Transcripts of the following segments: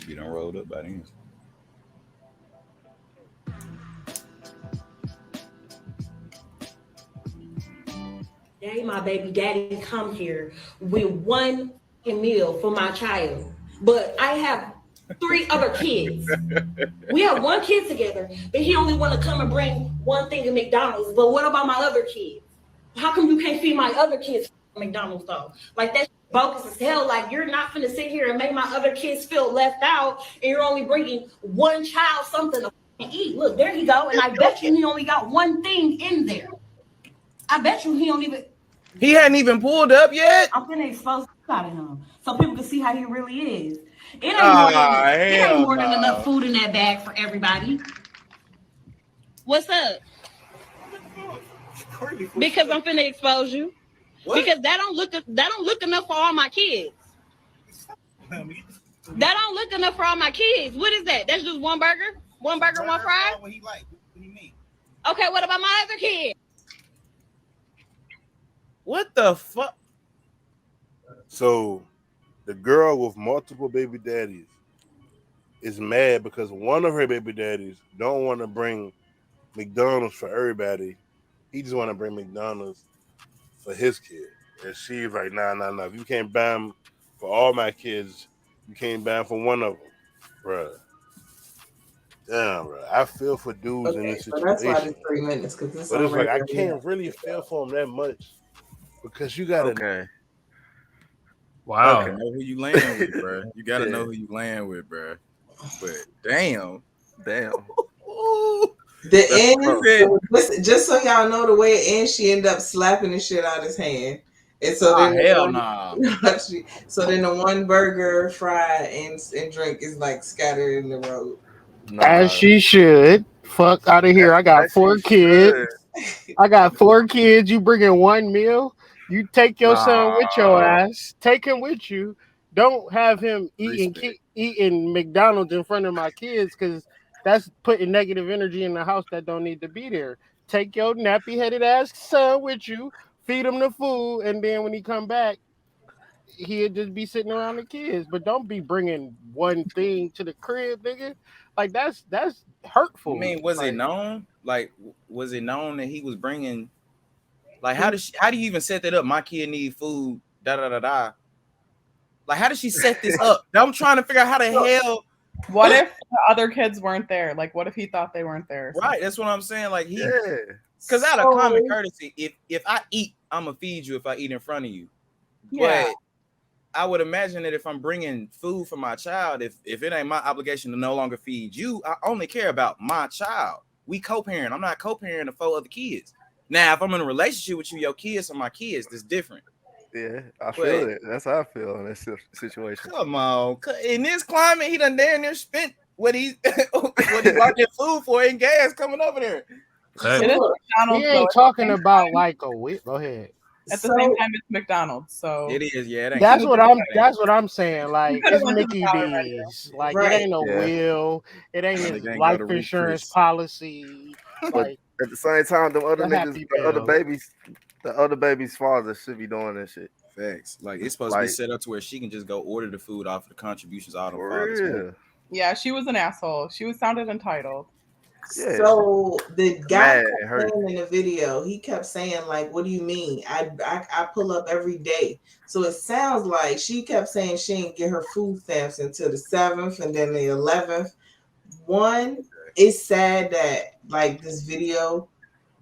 You done rolled up by then. Daddy, my baby daddy come here with one meal for my child, but I have three other kids. We have one kid together, but he only want to come and bring one thing of McDonald's. But what about my other kids? How come you can't feed my other kids McDonald's though? Like that's bogus as hell. Like you're not gonna sit here and make my other kids feel left out, and you're only bringing one child something to eat. Look, there you go. And I bet you he only got one thing in there. I bet you he don't even. He hadn't even pulled up yet. I'm gonna expose out of him so people can see how he really is. It ain't Hell more than enough no. food in that bag for everybody. What's up? Because I'm finna expose you. What? Because that don't look enough for all my kids. That don't look enough for all my kids. What is that? That's just one burger? One burger, one fry? What he like? What do you mean? Okay, what about my other kid? What the fuck? So the girl with multiple baby daddies is mad because one of her baby daddies don't want to bring McDonald's for everybody. He just want to bring McDonald's for his kid. And she's like, nah. If you can't buy them for all my kids, you can't buy them for one of them, bruh. Damn, bro. I feel for dudes in this situation. That's why it's 3 minutes, because it's like I can't really feel for them that much because you gotta. Okay. Wow. Okay. Know who you land with, bro. You gotta know who you land with, bro. But damn. The end, just so y'all know the way it ends, she ended up slapping the shit out of his hand. And so then so then the one burger, fry, and drink is like scattered in the road. As she should. Fuck out of here. I got 4 kids. I got 4 kids. You bringing one meal? You take your son with your ass. Take him with you. Don't have him eating McDonald's in front of my kids because that's putting negative energy in the house that don't need to be there. Take your nappy-headed ass son with you. Feed him the food, and then when he come back, he'll just be sitting around the kids. But don't be bringing one thing to the crib, nigga. Like that's hurtful. I mean, was it known? Like, was it known that he was bringing? Like, how do you even set that up? My kid need food. Da da da da. Like, how did she set this up? I'm trying to figure out how the hell. What if the other kids weren't there? Like, what if he thought they weren't there? Right, that's what I'm saying. Like because out of common courtesy, if I eat, I'm gonna feed you if I eat in front of you. Yeah. But I would imagine that if I'm bringing food for my child, if it ain't my obligation to no longer feed you, I only care about my child. We co-parent. I'm not co-parenting the 4 other kids. Now, if I'm in a relationship with you, your kids are my kids. That's different. Yeah, I feel it. That's how I feel in this situation. Come on, in this climate, he done damn near spent what he bought your food for in gas coming over there. He ain't talking about like a week. Go ahead. At the same time, it's McDonald's, so it is. Yeah, that's what I'm saying. Like it's Mickey D's. Like it ain't no will. It ain't his life insurance policy. Like at the same time, the other niggas, the other baby's father should be doing this shit. Facts. Like it's supposed to be set up to where she can just go order the food off of the contributions out of father's. Yeah, she was an asshole. She sounded entitled. Yeah. So the guy in the video, he kept saying, like, what do you mean? I pull up every day. So it sounds like she kept saying she didn't get her food stamps until the 7th and then the 11th. One, it's sad that like this video,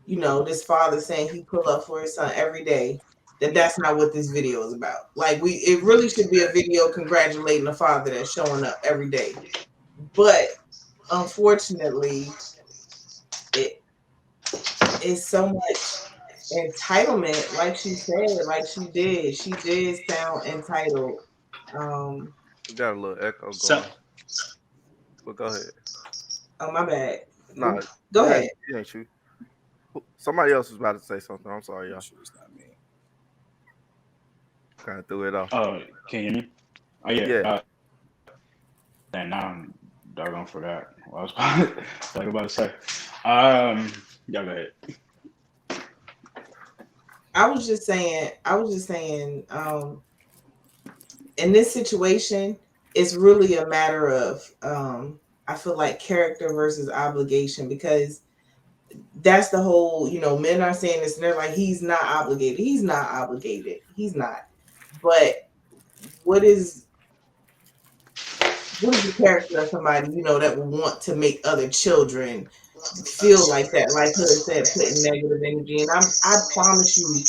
you know, this father saying he pull up for his son every day. That's not what this video is about. Like it really should be a video congratulating the father that's showing up every day. But unfortunately, it's so much entitlement, like she said, like she did sound entitled. You got a little echo going. But go ahead. Oh, my bad. No, go ahead. It ain't you. Somebody else was about to say something. I'm sorry, y'all. It's not me. Kind of threw it off. Oh, can you hear me? Oh yeah. And now I'm doggone forgot what I was about to say. Y'all go ahead. I was just saying, in this situation, it's really a matter of I feel like character versus obligation, because that's the whole, men are saying this and they're like, he's not obligated. He's not obligated. He's not. But what is the character of somebody, that would want to make other children feel like that? Like Hood said, putting negative energy. And I promise you,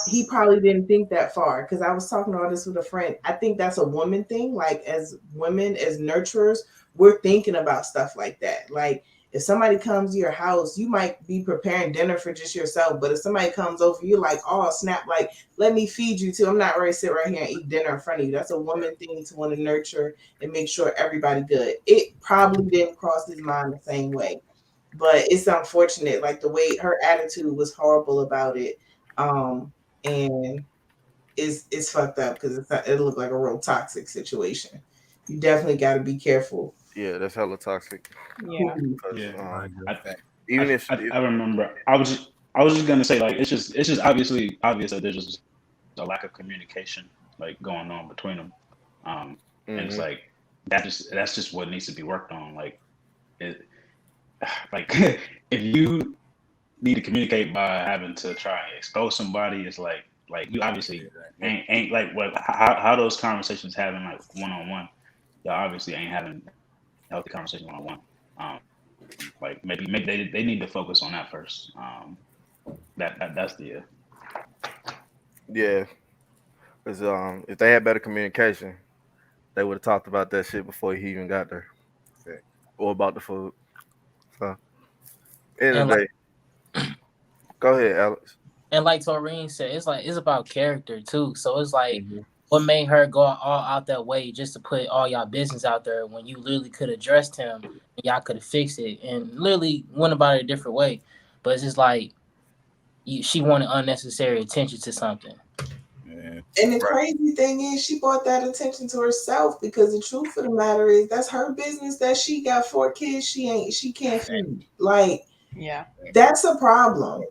he probably didn't think that far, because I was talking all this with a friend. I think that's a woman thing. Like, as women, as nurturers, we're thinking about stuff like that. Like, if somebody comes to your house, you might be preparing dinner for just yourself, but if somebody comes over, you're like, oh snap, like, let me feed you too. I'm not ready to sit right here and eat dinner in front of you. That's a woman thing, to want to nurture and make sure everybody good. It probably didn't cross his mind the same way, but it's unfortunate. Like, the way her attitude was horrible about it. And it's fucked up, because it looked like a real toxic situation. You definitely got to be careful. Yeah, that's hella toxic. Yeah. I remember. I was just gonna say, like, it's just obviously obvious that there's just a lack of communication, like, going on between them, and it's like that's just what needs to be worked on. Like, if you need to communicate by having to try and expose somebody, it's like you obviously ain't like how those conversations having like one-on-one. Y'all obviously ain't having healthy conversation one-on-one. Like, maybe they need to focus on that first. That's the yeah. Because if they had better communication, they would have talked about that shit before he even got there, or about the food. So, end of the day. Go ahead, Alex. And like Taurine said, it's about character too. So it's like, what made her go all out that way just to put all y'all business out there when you literally could have addressed him and y'all could have fixed it and literally went about it a different way. But it's just like she wanted unnecessary attention to something. And the crazy thing is, she brought that attention to herself, because the truth of the matter is, that's her business that she got 4 kids she can't feed. Like, yeah, that's a problem.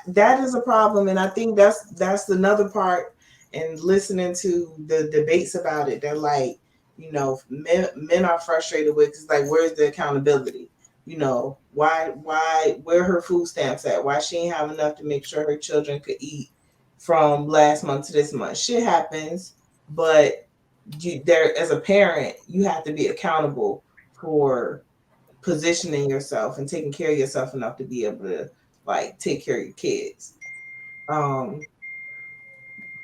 That is a problem. And I think that's another part. And listening to the debates about it, they're like, men are frustrated with, it's like, where's the accountability? Why where her food stamps at? Why she ain't have enough to make sure her children could eat from last month to this month? Shit happens, but there, as a parent, you have to be accountable for positioning yourself and taking care of yourself enough to be able to, like, take care of your kids.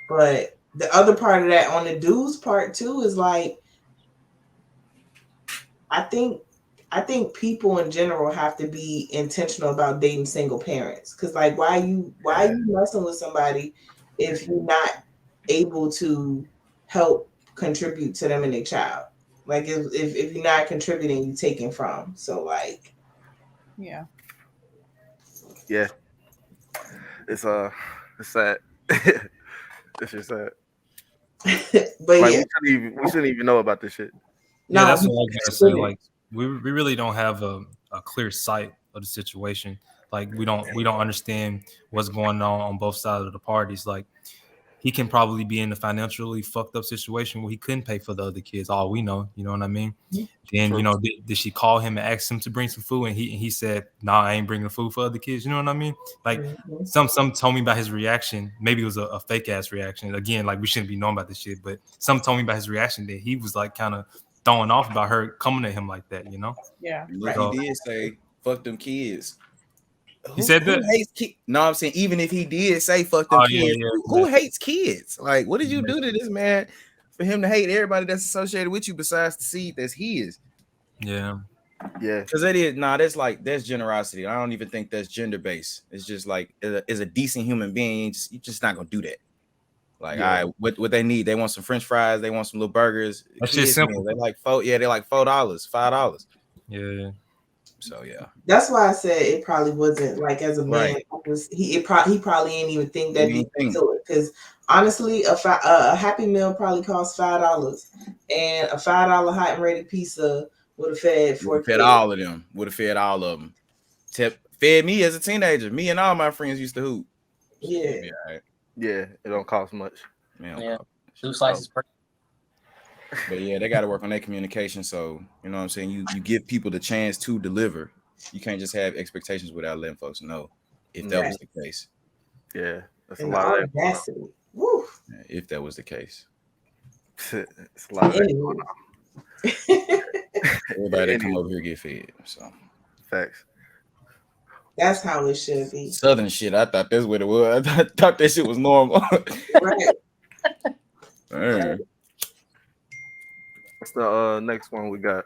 But the other part of that, on the dude's part too, is like, I think people in general have to be intentional about dating single parents. Because, like, why you messing with somebody if you're not able to help contribute to them and their child? Like, if you're not contributing, you're taking from. So, like, yeah, it's sad. It's just sad. But like, yeah, we shouldn't even know about this shit. Yeah, that's what I was gonna say. Like, we really don't have a clear sight of the situation. Like, we don't understand what's going on both sides of the parties. Like, he can probably be in a financially fucked up situation where he couldn't pay for the other kids. All we know, you know what I mean? Then, True. Did she call him and ask him to bring some food, and he said, "Nah, I ain't bringing food for other kids." You know what I mean? Like, some told me about his reaction. Maybe it was a fake ass reaction. Again, like, we shouldn't be knowing about this shit, but some told me about his reaction that he was like kind of throwing off about her coming at him like that. Yeah. Look, he did say, "Fuck them kids." He said that. Who hates kids? No, I'm saying, even if he did say "fuck them kids," who hates kids? Like, what did you do to this man for him to hate everybody that's associated with you besides the seed that's his? Yeah. Because that's generosity. I don't even think that's gender based. It's just like, as a decent human being, you're just not gonna do that. Like, all right, what they need? They want some French fries. They want some little burgers. That's just simple. They like $4. Yeah, they like $4, $5. Yeah. So yeah, that's why I said it probably wasn't, like, as a man. He probably ain't even think that deep into it. Because honestly, a Happy Meal probably costs $5, and a $5 hot and ready pizza would have fed all of them. Would have fed all of them. Fed me as a teenager. Me and all my friends used to hoop. Yeah. Yeah, it don't cost much. Yeah. 2 slices per. But yeah, they got to work on their communication. So you know what I'm saying. You give people the chance to deliver. You can't just have expectations without letting folks know if that was the case. Yeah, that's and a lot of audacity. Woo. If that was the case. It's a lot of that going on. Everybody that come over here get fed. So facts. That's how it should be. Southern shit. I thought that's what it was. I thought that shit was normal. Right. Right. What's the next one we got?